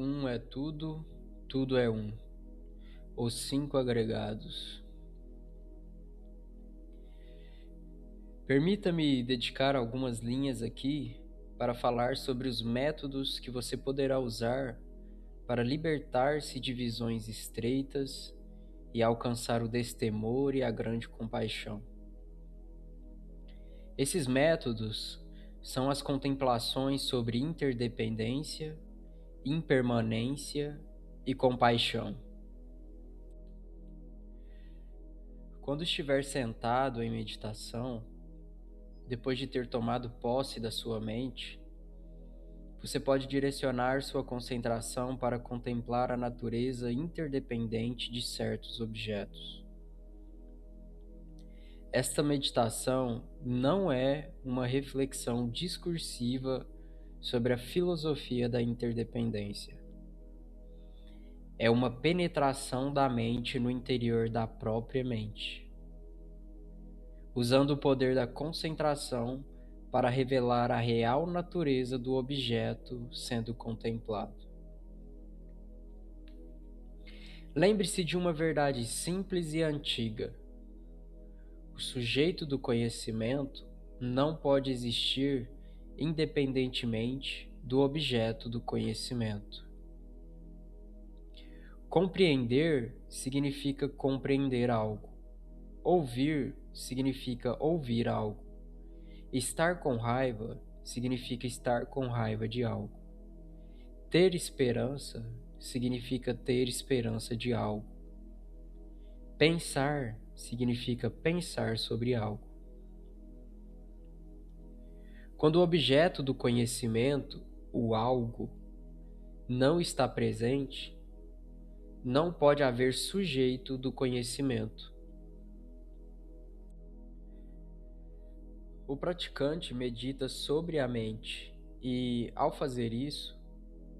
Um é tudo, tudo é um. Os cinco agregados. Permita-me dedicar algumas linhas aqui para falar sobre os métodos que você poderá usar para libertar-se de visões estreitas e alcançar o destemor e a grande compaixão. Esses métodos são as contemplações sobre interdependência, impermanência e compaixão. Quando estiver sentado em meditação, depois de ter tomado posse da sua mente, você pode direcionar sua concentração para contemplar a natureza interdependente de certos objetos. Esta meditação não é uma reflexão discursiva sobre a filosofia da interdependência. É uma penetração da mente no interior da própria mente, usando o poder da concentração para revelar a real natureza do objeto sendo contemplado. Lembre-se de uma verdade simples e antiga. O sujeito do conhecimento não pode existir independentemente do objeto do conhecimento. Compreender significa compreender algo. Ouvir significa ouvir algo. Estar com raiva significa estar com raiva de algo. Ter esperança significa ter esperança de algo. Pensar significa pensar sobre algo. Quando o objeto do conhecimento, o algo, não está presente, não pode haver sujeito do conhecimento. O praticante medita sobre a mente e, ao fazer isso,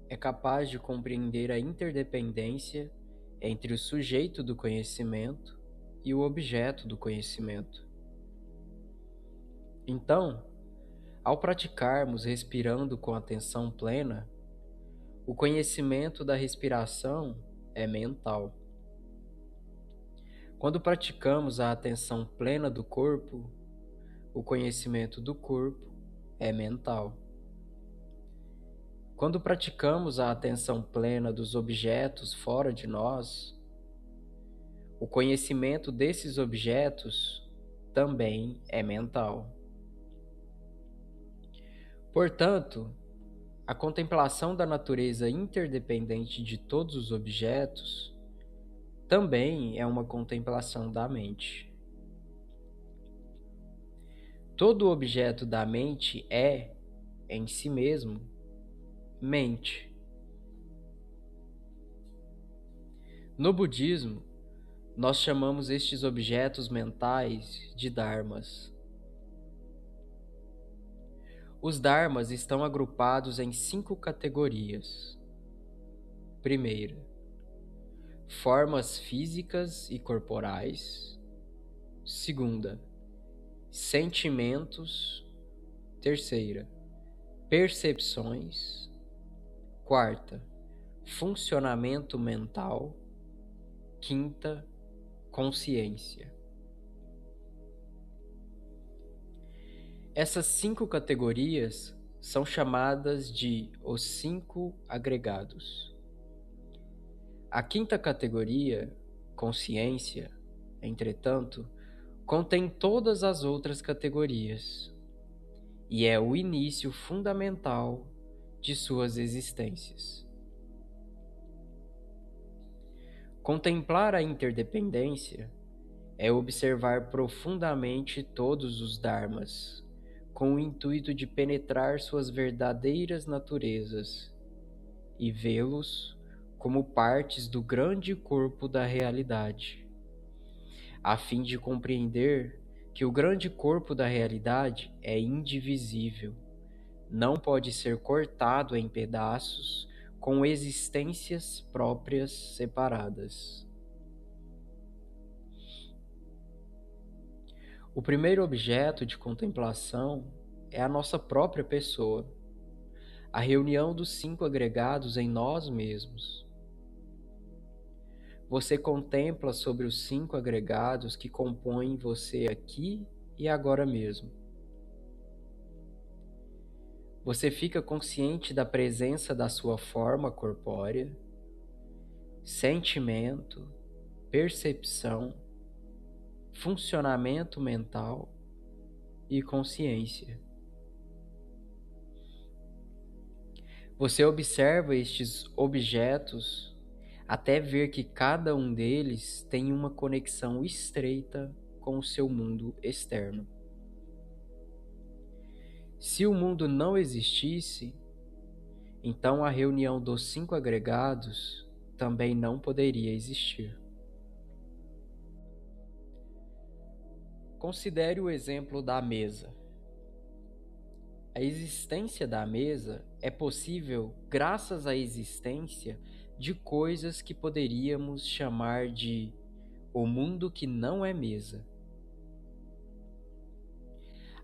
é capaz de compreender a interdependência entre o sujeito do conhecimento e o objeto do conhecimento. Então, ao praticarmos respirando com atenção plena, o conhecimento da respiração é mental. Quando praticamos a atenção plena do corpo, o conhecimento do corpo é mental. Quando praticamos a atenção plena dos objetos fora de nós, o conhecimento desses objetos também é mental. Portanto, a contemplação da natureza interdependente de todos os objetos também é uma contemplação da mente. Todo objeto da mente é, em si mesmo, mente. No budismo, nós chamamos estes objetos mentais de dharmas. Os dharmas estão agrupados em 5 categorias. Primeira, formas físicas e corporais. Segunda, sentimentos. Terceira, percepções. Quarta, funcionamento mental. Quinta, consciência. Essas 5 categorias são chamadas de os 5 agregados. A quinta categoria, consciência, entretanto, contém todas as outras categorias e é o início fundamental de suas existências. Contemplar a interdependência é observar profundamente todos os dharmas, com o intuito de penetrar suas verdadeiras naturezas e vê-los como partes do grande corpo da realidade, a fim de compreender que o grande corpo da realidade é indivisível, não pode ser cortado em pedaços com existências próprias separadas. O primeiro objeto de contemplação é a nossa própria pessoa. a reunião dos 5 agregados em nós mesmos. Você contempla sobre os 5 agregados que compõem você aqui e agora mesmo. Você fica consciente da presença da sua forma corpórea, sentimento, percepção, funcionamento mental e consciência. Você observa estes objetos até ver que cada um deles tem uma conexão estreita com o seu mundo externo. Se o mundo não existisse, então a reunião dos 5 agregados também não poderia existir. Considere o exemplo da mesa. A existência da mesa é possível graças à existência de coisas que poderíamos chamar de o mundo que não é mesa.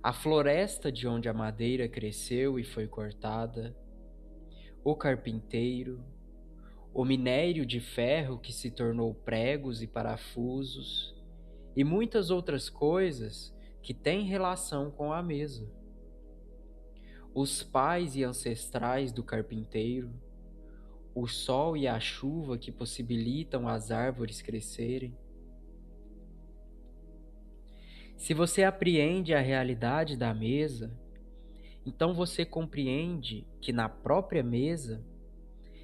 A floresta de onde a madeira cresceu e foi cortada, o carpinteiro, o minério de ferro que se tornou pregos e parafusos, e muitas outras coisas que têm relação com a mesa. Os pais e ancestrais do carpinteiro, o sol e a chuva que possibilitam as árvores crescerem. Se você apreende a realidade da mesa, então você compreende que na própria mesa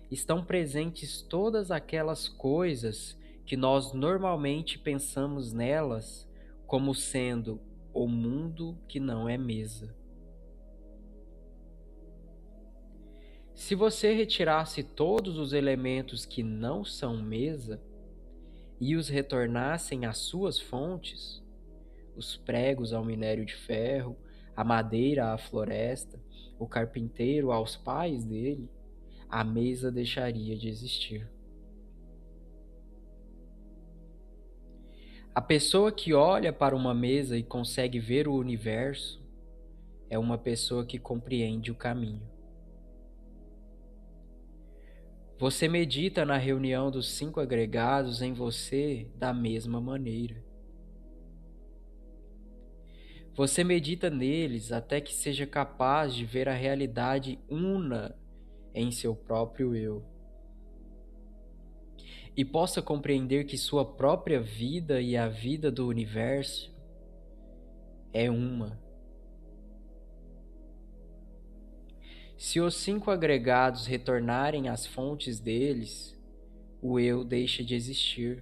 estão presentes todas aquelas coisas que nós normalmente pensamos nelas como sendo o mundo que não é mesa. Se você retirasse todos os elementos que não são mesa e os retornassem às suas fontes, os pregos ao minério de ferro, a madeira à floresta, o carpinteiro aos pais dele, a mesa deixaria de existir. A pessoa que olha para uma mesa e consegue ver o universo é uma pessoa que compreende o caminho. Você medita na reunião dos 5 agregados em você da mesma maneira. Você medita neles até que seja capaz de ver a realidade una em seu próprio eu. E possa compreender que sua própria vida e a vida do universo é uma. Se os 5 agregados retornarem às fontes deles, o eu deixa de existir.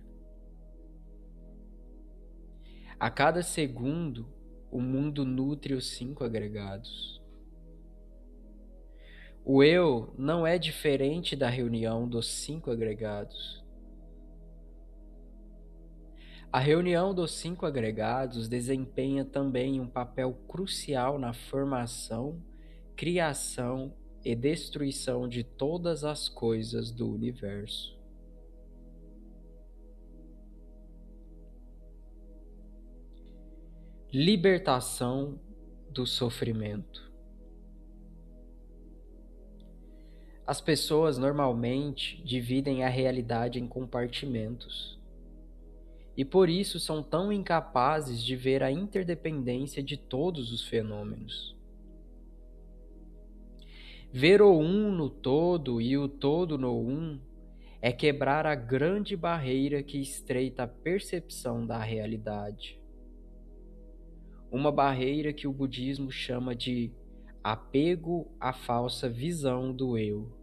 A cada segundo, o mundo nutre os 5 agregados. O eu não é diferente da reunião dos 5 agregados. A reunião dos 5 agregados desempenha também um papel crucial na formação, criação e destruição de todas as coisas do universo. Libertação do sofrimento. As pessoas normalmente dividem a realidade em compartimentos e por isso são tão incapazes de ver a interdependência de todos os fenômenos. Ver o um no todo e o todo no um é quebrar a grande barreira que estreita a percepção da realidade. Uma barreira que o budismo chama de apego à falsa visão do eu.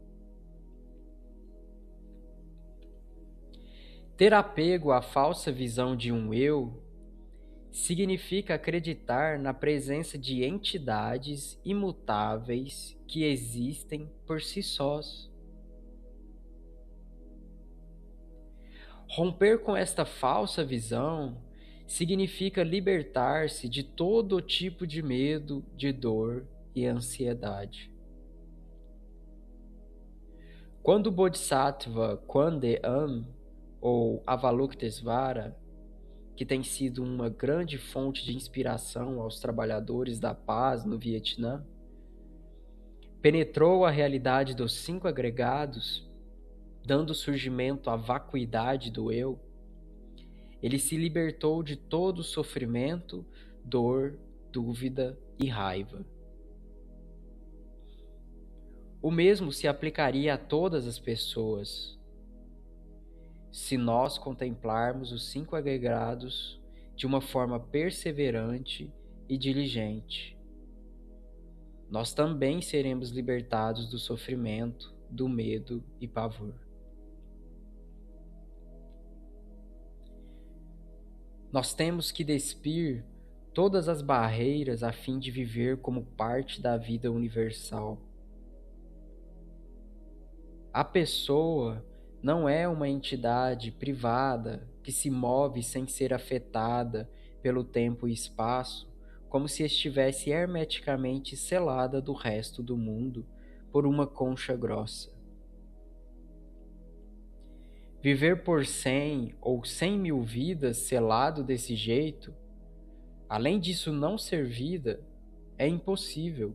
Ter apego à falsa visão de um eu significa acreditar na presença de entidades imutáveis que existem por si sós. Romper com esta falsa visão significa libertar-se de todo tipo de medo, de dor e ansiedade. Quando o Bodhisattva Kwan-de-an, ou Avalokitesvara, que tem sido uma grande fonte de inspiração aos trabalhadores da paz no Vietnã, penetrou a realidade dos cinco agregados, dando surgimento à vacuidade do eu, ele se libertou de todo sofrimento, dor, dúvida e raiva. O mesmo se aplicaria a todas as pessoas, se nós contemplarmos os cinco agregados de uma forma perseverante e diligente. Nós também seremos libertados do sofrimento, do medo e pavor. Nós temos que despir todas as barreiras a fim de viver como parte da vida universal. A pessoa não é uma entidade privada que se move sem ser afetada pelo tempo e espaço, como se estivesse hermeticamente selada do resto do mundo por uma concha grossa. Viver por 100 ou 100.000 vidas selado desse jeito, além disso não ser vida, é impossível.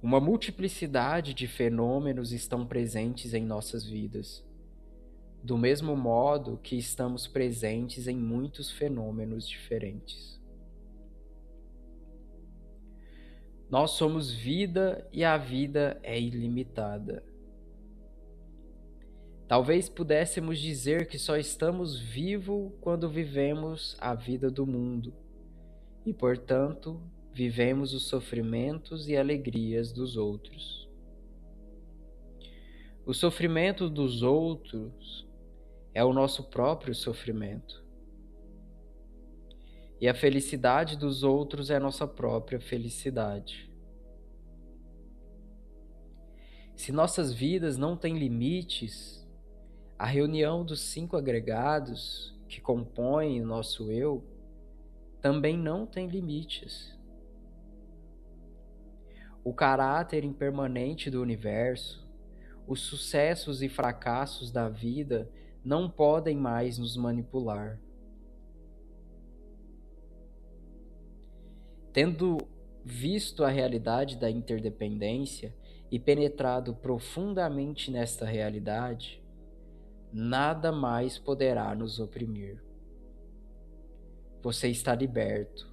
Uma multiplicidade de fenômenos estão presentes em nossas vidas, do mesmo modo que estamos presentes em muitos fenômenos diferentes. Nós somos vida e a vida é ilimitada. Talvez pudéssemos dizer que só estamos vivos quando vivemos a vida do mundo e, portanto, vivemos os sofrimentos e alegrias dos outros. O sofrimento dos outros é o nosso próprio sofrimento. E a felicidade dos outros é a nossa própria felicidade. Se nossas vidas não têm limites, a reunião dos cinco agregados que compõem o nosso eu também não tem limites. O caráter impermanente do universo, os sucessos e fracassos da vida não podem mais nos manipular. Tendo visto a realidade da interdependência e penetrado profundamente nesta realidade, nada mais poderá nos oprimir. Você está liberto.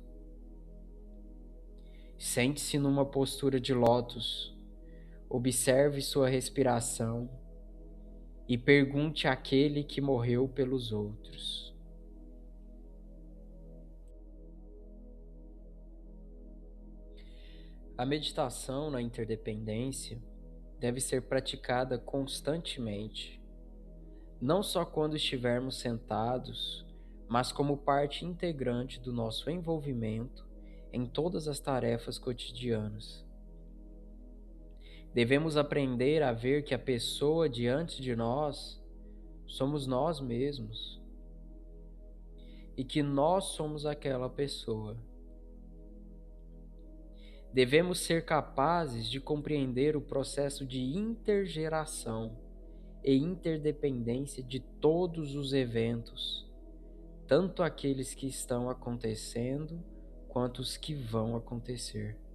Sente-se numa postura de lótus, observe sua respiração e pergunte àquele que morreu pelos outros. A meditação na interdependência deve ser praticada constantemente, não só quando estivermos sentados, mas como parte integrante do nosso envolvimento em todas as tarefas cotidianas. Devemos aprender a ver que a pessoa diante de nós somos nós mesmos e que nós somos aquela pessoa. Devemos ser capazes de compreender o processo de intergeração e interdependência de todos os eventos, tanto aqueles que estão acontecendo quanto os que vão acontecer.